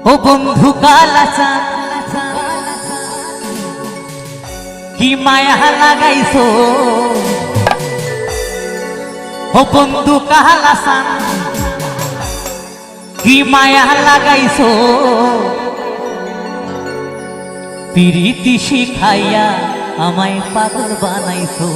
ও বন্ধু কালাচা কি মায়া লাগাইছো, ও বন্ধু কালাচা কি মায়া লাগাইছো, পিরিতি শিখাইয়া আমায় পাগল বানাইছো।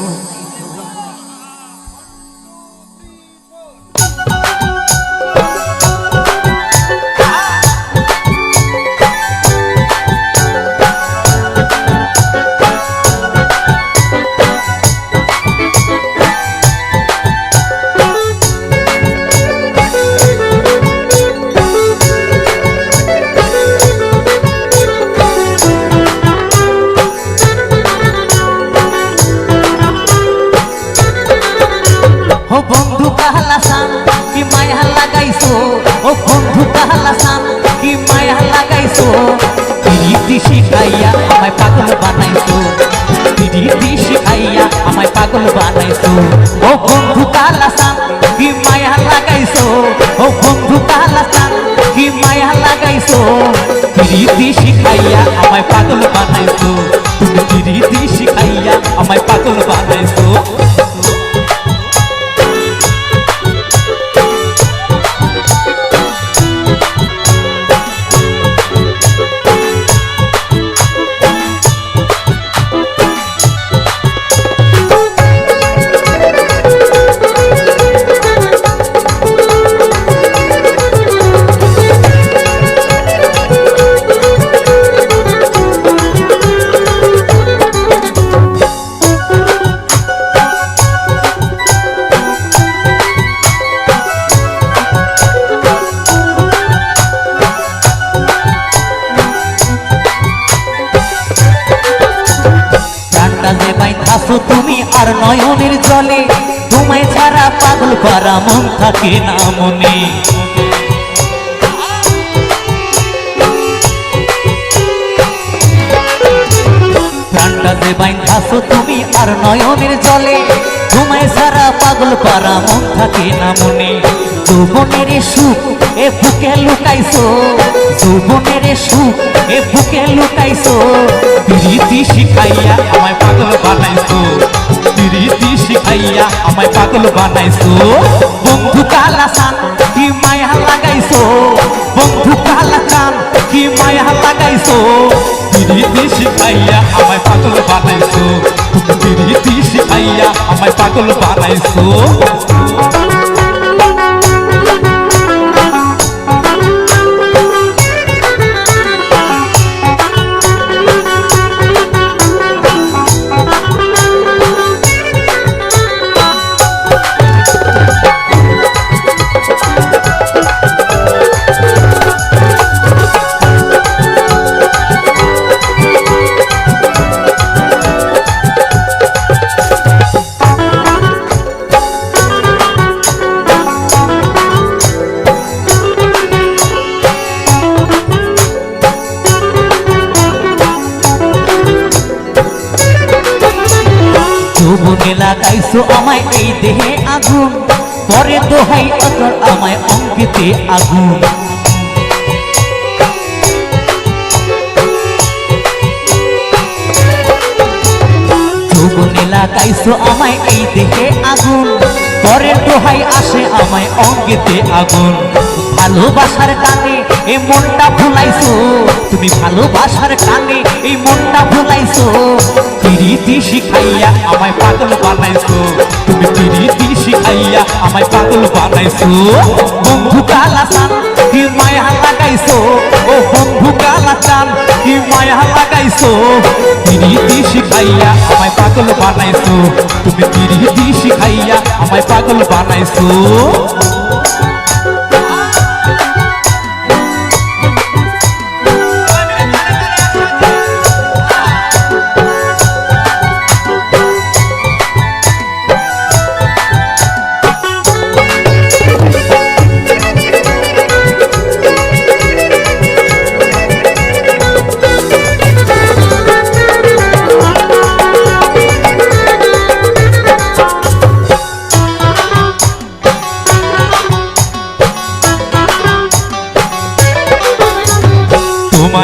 ও বন্ধু কালাসান কি মায়া লাগাইছো, ও বন্ধু কালাসান কি মায়া লাগাইছো, পিরিতি শিখাইয়া আমায় পাগল বানাইছো, পিরিতি শিখাইয়া আমায় পাগল বানাইছো। ও বন্ধু কালাসান কি মায়া লাগাইছো, ও বন্ধু কালাসান কি মায়া লাগাইছো, পিরিতি শিখাইয়া আমায় পাগল বানাইছো, তুমি পিরিতি শিখাইয়া আমায় পাগল বানাইছো। আসো তুমি আর নয়নের জলে, তোমায় ছাড়া পাগল করা মন থাকে না মনে। প্রাণটা যে বাইন্ধাছো তুমি আর নয়নের জলে, তোমায় ছাড়া পাগল করা মন থাকে না মনে। যৌবনের সুখ এ বুকে লুকাইছো, যৌবনের সুখ এ বুকে লুকাইছো, পিরিতি শিখাইয়া আমায় পাগল বানাইছো, পিরিতি শিখাইয়া আমায় পাগল বানাইছো। বন্ধু কালাসান কি মায়া লাগাইছো, বন্ধু কালাসান কি মায়া লাগাইছো, পিরিতি শিখাইয়া আমায় পাগল বানাইছো, পিরিতি শিখাইয়া আমায় পাগল বানাইছো। যৌবনে লাগাইছো আমায় এই দেহে আগুন, পরে দোহাই অতর আমায় অঙ্কেতে আগুন। যৌবনে লাগাইছো আমায় এই দেহে আগুন, পরে দোহাই আসে আমায় অঙ্কেতে আগুন। ভালোবাসার টানে এই মনটা ভুলাইছো, তুমি ভালোবাসার টানে এই মনটা ভুলাইছো, পিরিতি শিখাইয়া আমায় পাগল বানাইছো, তুমি পিরিতি শিখাইয়া আমায় পাগল বানাইছো। বন্ধু কালাসান কি মায়া লাগাইছো, ও বন্ধু কালাসান কি মায়া লাগাইছো, পিরিতি শিখাইয়া আমায় পাগল বানাইছো, তুমি পিরিতি শিখাইয়া আমায় পাগল বানাইছো।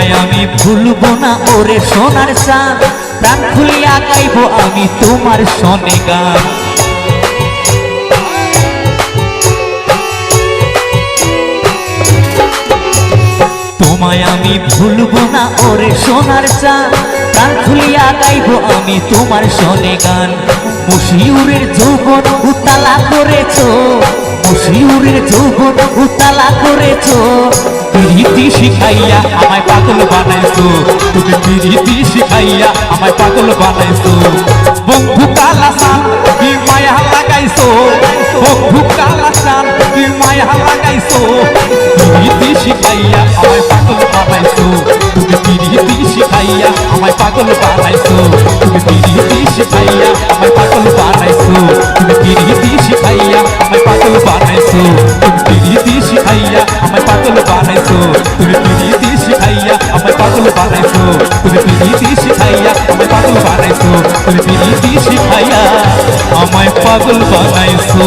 তোমায় আমি ভুলবো না ওরে সোনার চাঁদ, প্রাণ খুলিয়া গাইবো আমি তোমার সনে গান। তোমায় আমি ভুলবো না ওরে সোনার চাঁদ, প্রাণ খুলিয়া গাইবো আমি তোমার সনে গান। মশিউরের যৌবন উতালা করেছো, মশিউরের যৌবন উতালা করেছো, পিরিতি শিখাইয়া আমায় পাগল বানাইছো, তুমি পিরিতি শিখাইয়া আমায় পাগল বানাইছো। বন্ধু কালাসান কি মায়া লাগাইছো, বন্ধু কালাসান কি মায়া লাগাইছো, পিরিতি শিখাইয়া আমায় পাগল বানাইছো, তুমি পিরিতি শিখাইয়া আমায় পাগল বানাইছো, তুমি পিরিতি শিখাইয়া আমায় পাগল বানাইছো, তুমি পিরিতি শিখাইয়া আমায় পাগল বানাইছো, তুমি পিরিতি শিখাইয়া আমায় পাগল বানাইছো, তুমি পিরিতি শিখাইয়া আমায় পাগল বানাইছো, তুমি পিরিতি শিখাইয়া আমায় পাগল বানাইছো, তুমি পিরিতি শিখাইয়া আমায় পাগল বানাইছো।